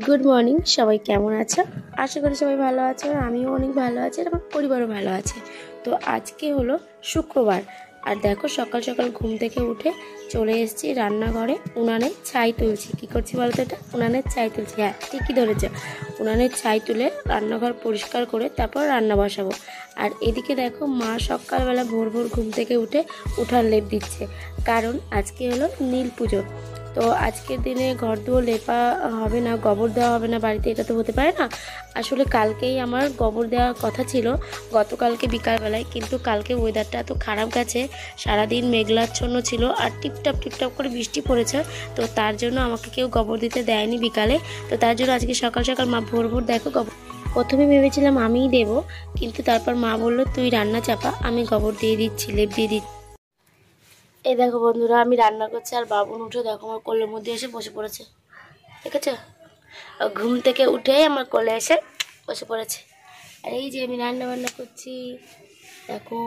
Good morning, সবাই কেমন আছো? আশা করি সবাই ভালো আছো। আমিও অনেক ভালো আছি আর আমার পরিবারও ভালো আছে। তো আজকে হলো শুক্রবার, আর দেখো সকাল সকাল ঘুম থেকে উঠে চলে এসেছি রান্নাঘরে। উনানে ছাই তুলছি। কী করছি বলতো? এটা উনানের ছাই তুলছি। হ্যাঁ, ঠিকই ধরেছে, উনানের ছাই তুলে রান্নাঘর পরিষ্কার করে তারপর রান্না বসাবো। আর এদিকে দেখো মা সকালবেলা ভোর ভোর ঘুম থেকে উঠে উঠান লেপ দিচ্ছে, কারণ আজকে হলো নীল পুজো। তো আজকের দিনে ঘর দুয়ার লেপা হবে না, গোবর দেওয়া হবে না বাড়িতে, এটা তো হতে পারে না। আসলে কালকেই আমার গোবর দেওয়ার কথা ছিল, গতকালকে বিকালবেলায়, কিন্তু কালকে ওয়েদারটা এত খারাপ গেছে, সারাদিন মেঘলাচ্ছন্ন ছিল আর টিপটাপ টিপটাপ করে বৃষ্টি পড়েছে। তো তার জন্য আমাকে কেউ গোবর দিতে দেয়নি বিকালে। তো তার জন্য আজকে সকাল সকাল মা ভোর ভোর দেখো গোবর, প্রথমে ভেবেছিলাম আমিই দেবো, কিন্তু তারপর মা বললো তুই রান্না চাপা, আমি গোবর দিয়ে দিচ্ছি, লেপ দিয়ে দিচ্ছি। এই দেখো বন্ধুরা, আমি রান্না করছি আর বাবুন উঠে দেখো আমার কোলের মধ্যে এসে বসে পড়েছে। ঠিক আছে, ঘুম থেকে উঠে আমার কোলে এসে বসে পড়েছে। আর এই যে আমি রান্না বান্না করছি দেখো।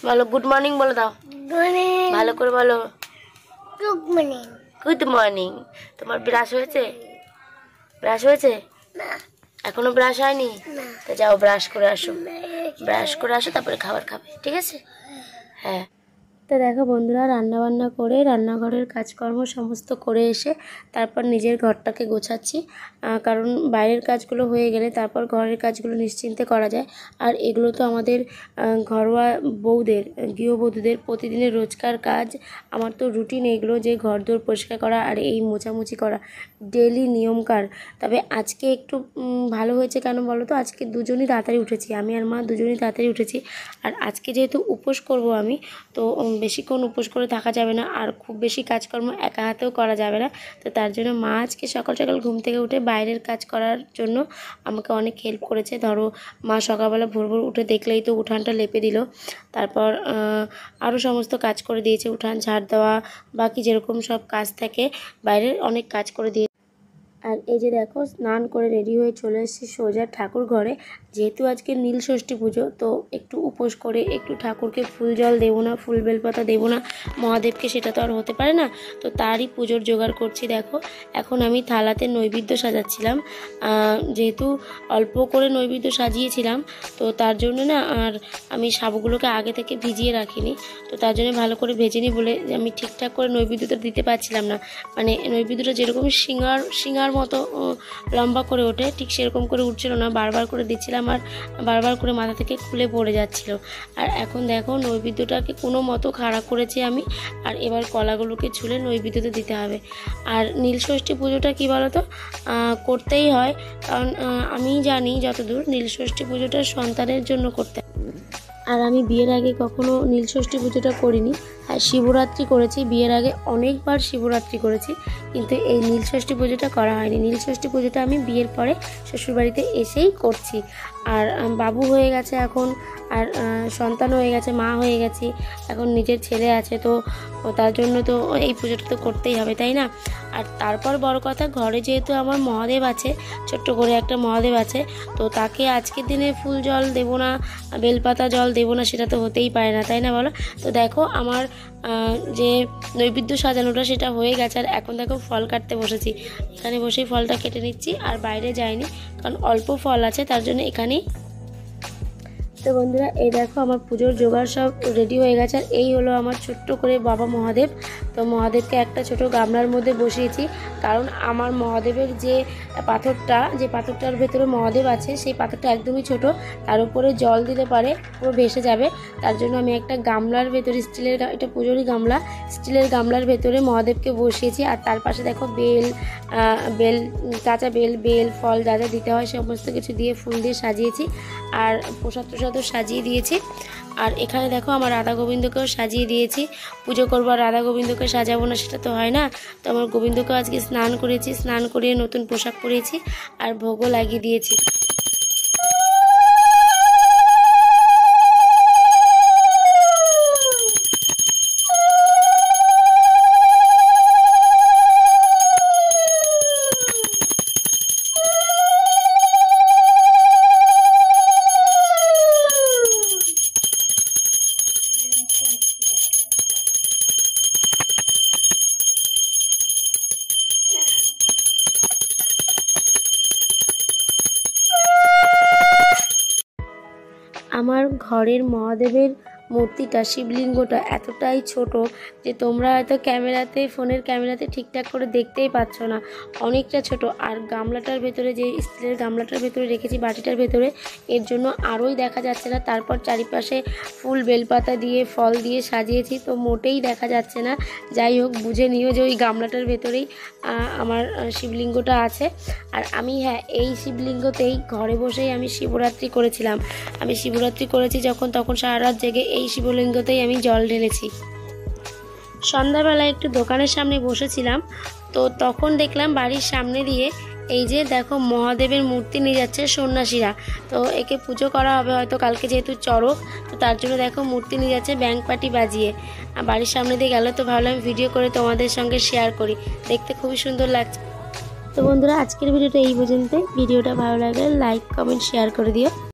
বলো গুড মর্নিং, বলে দাও ভালো করে বলো। Good morning. Good morning. তোমার ব্রাশ হয়েছে? ব্রাশ হয়েছে? না, এখনো ব্রাশ হয়নি। তো যাও ব্রাশ করে আসো, ব্রাশ করে আসো, তারপরে খাবার খাবে, ঠিক আছে? হ্যাঁ। তো দেখো বন্ধুরা, রান্নাবান্না করে রান্নাঘরের কাজকর্ম সমস্ত করে এসে তারপর নিজের ঘরটাকে গোছাচ্ছি, কারণ বাইরের কাজগুলো হয়ে গেলে তারপর ঘরের কাজগুলো নিশ্চিন্তে করা যায়। আর এগুলো তো আমাদের ঘরোয়া বউদের, গৃহবধূদের প্রতিদিনের রোজকার কাজ। আমার তো রুটিন এগুলো, যে ঘর দোর পরিষ্কার করা আর এই মোছামুছি করা ডেলি নিয়মকার। তবে আজকে একটু ভালো হয়েছে, কেন বলো তো? আজকে দুজনই তাড়াতাড়ি উঠেছি, আমি আর মা দুজনই তাড়াতাড়ি উঠেছি। আর আজকে যেহেতু উপোস করব আমি, তো বেশিক্ষণ উপোস করে থাকা যাবে না, আর খুব বেশি কাজকর্ম একা হাতেও করা যাবে না। তো তার জন্য মা আজকে সকাল সকাল ঘুম থেকে উঠে বাইরের কাজ করার জন্য আমাকে অনেক হেল্প করেছে। ধরো মা সকালবেলা ভোর ভোর উঠে দেখলেই তো উঠানটা লেপে দিল, তারপর আরও সমস্ত কাজ করে দিয়েছে, উঠান ঝাড় দেওয়া, বাকি যেরকম সব কাজ থাকে বাইরের অনেক কাজ করে দিয়ে। আর এই যে দেখো স্নান করে রেডি হয়ে চলে এসেছি সোজা ঠাকুর ঘরে। যেহেতু আজকে নীল ষষ্ঠী পুজো, তো একটু উপোস করে একটু ঠাকুরকে ফুল জল দেবো না, ফুল বেলপাতা দেবো না মহাদেবকে, সেটা তো আর হতে পারে না। তো তারই পুজোর জোগাড় করছি। দেখো এখন আমি থালাতে নৈবেদ্য সাজাচ্ছিলাম, যেহেতু অল্প করে নৈবেদ্য সাজিয়েছিলাম, তো তার জন্য না আর আমি সাবুগুলোকে আগে থেকে ভিজিয়ে রাখিনি, তো তার জন্য ভালো করে ভেজেনি বলে আমি ঠিকঠাক করে নৈবেদ্যটা দিতে পারছিলাম না। মানে নৈবেদ্যটা যেরকম সিঙ্গার মতো লম্বা করে ওঠে, ঠিক সেরকম করে উঠছিল না, বারবার করে দিচ্ছিলাম আর বারবার করে মাথা থেকে খুলে পড়ে যাচ্ছিল। আর এখন দেখো নৈবেদ্যটাকে কোনো মতো খাড়া করেছি আমি, আর এবার কলাগুলোকে ছুলে নৈবেদ্যতে দিতে হবে। আর নীলষষ্ঠী পুজোটা কী বলো তো, করতেই হয়, কারণ আমি জানি যতদূর নীলষষ্ঠী পুজোটা সন্তানের জন্য করতে। আর আমি বিয়ের আগে কখনো নীলষষ্ঠী পুজোটা করিনি। আর শিবরাত্রি করেছি, বিয়ের আগে অনেকবার শিবরাত্রি করেছি, কিন্তু এই নীলষষ্ঠী পুজোটা করা হয়নি। নীলষষ্ঠী পুজোটা আমি বিয়ের পরে শ্বশুরবাড়িতে এসেই করছি। আর বাবু হয়ে গেছে এখন, আর সন্তান হয়ে গেছে, মা হয়ে গেছি, এখন নিজের ছেলে আছে, তো তার জন্য তো এই পুজোটা তো করতেই হবে, তাই না? আর তারপর বড় কথা, ঘরে যেহেতু আমার মহাদেব আছে, ছোট্ট করে একটা মহাদেব আছে, তো তাকে আজকের দিনে ফুল জল দেবো না, বেলপাতা জল দেবো না, সেটা তো হতেই পারে না, তাই না বলো? তো দেখো আমার যে নৈবেদ্য সাজানোটা সেটা হয়ে গেছে, আর এখন দেখো ফল কাটতে বসেছি। এখানে বসেই ফলটা কেটে নিচ্ছি, আর বাইরে যাইনি, কারণ অল্প ফল আছে, তার জন্য এখানেই। তো বন্ধুরা, এই দেখো আমার পুজোর জোগাড় সব রেডি হয়ে গেছে। আর এই হলো আমার ছোট্ট করে বাবা মহাদেব। তো মহাদেবকে একটা ছোট গামলার মধ্যে বসিয়েছি, কারণ আমার মহাদেবের যে পাথরটার ভেতরে মহাদেব আছে, সেই পাথরটা একদমই ছোট, তার উপরে জল দিলে পারে পুরো ভেসে যাবে। তার জন্য আমি একটা গামলার ভেতরে, স্টিলের, এটা পুজোরই গামলা, স্টিলের গামলার ভেতরে মহাদেবকে বসিয়েছি। আর তার পাশে দেখো বেল, কাঁচা বেল ফল যা যা দিতে হয় সমস্ত কিছু দিয়ে ফুল দিয়ে সাজিয়েছি, আর প্রসাদ সাজিয়ে দিয়েছি। আর এখানে দেখো আমার রাধা গোবিন্দকেও সাজিয়ে দিয়েছি। পুজো করবো আর রাধা গোবিন্দকে সাজাবো না, সেটা তো হয় না। তো আমার গোবিন্দকেও আজকে স্নান করিয়েছি, স্নান করিয়ে নতুন পোশাক পরিয়েছি আর ভোগও লাগিয়ে দিয়েছি। আমার ঘরের মহাদেবের মূর্তিটা শিবলিঙ্গটা এতটাই ছোট যে তোমরা হয়তো ক্যামেরাতে ফোনের ক্যামেরাতে ঠিকঠাক করে দেখতেই পাচ্ছ না, অনেকটা ছোট। আর গামলাটার ভেতরে, যে স্টিলের গামলাটার ভেতরে রেখেছি বাটিটার ভেতরে, এর জন্য আরোই দেখা যাচ্ছে না। তারপর চারিপাশে ফুল বেলপাতা দিয়ে ফল দিয়ে সাজিয়েছি, তো মোটেই দেখা যাচ্ছে না। যাই হোক, বুঝে নিও যে ওই গামলাটার ভেতরেই আমার শিবলিঙ্গটা আছে। আর আমি এই শিবলিঙ্গতেই ঘরে বসেই আমি শিবরাত্রি করেছিলাম। আমি শিবরাত্রি করেছি যখন, তখন সারা রাত জেগে এই শিবলিঙ্গতেই আমি জল ঢেলেছি। সন্ধ্যাবেলায় একটু দোকানের সামনে বসেছিলাম, তো তখন দেখলাম বাড়ির সামনে দিয়ে এই যে দেখো মহাদেবের মূর্তি নিয়ে যাচ্ছে সন্ন্যাসীরা। তো একে পুজো করা হবে হয়তো কালকে, যেহেতু চড়ক, তো তার জন্য দেখো মূর্তি নিয়ে যাচ্ছে ব্যাংক পার্টি বাজিয়ে। বাড়ির সামনে দিয়ে গেল, তো ভাবলাম ভিডিও করে তোমাদের সঙ্গে শেয়ার করি, দেখতে খুবই সুন্দর লাগছে। তো বন্ধুরা, আজকের ভিডিওটা এই পর্যন্তই। ভিডিওটা ভালো লাগলে লাইক কমেন্ট শেয়ার করে দিও।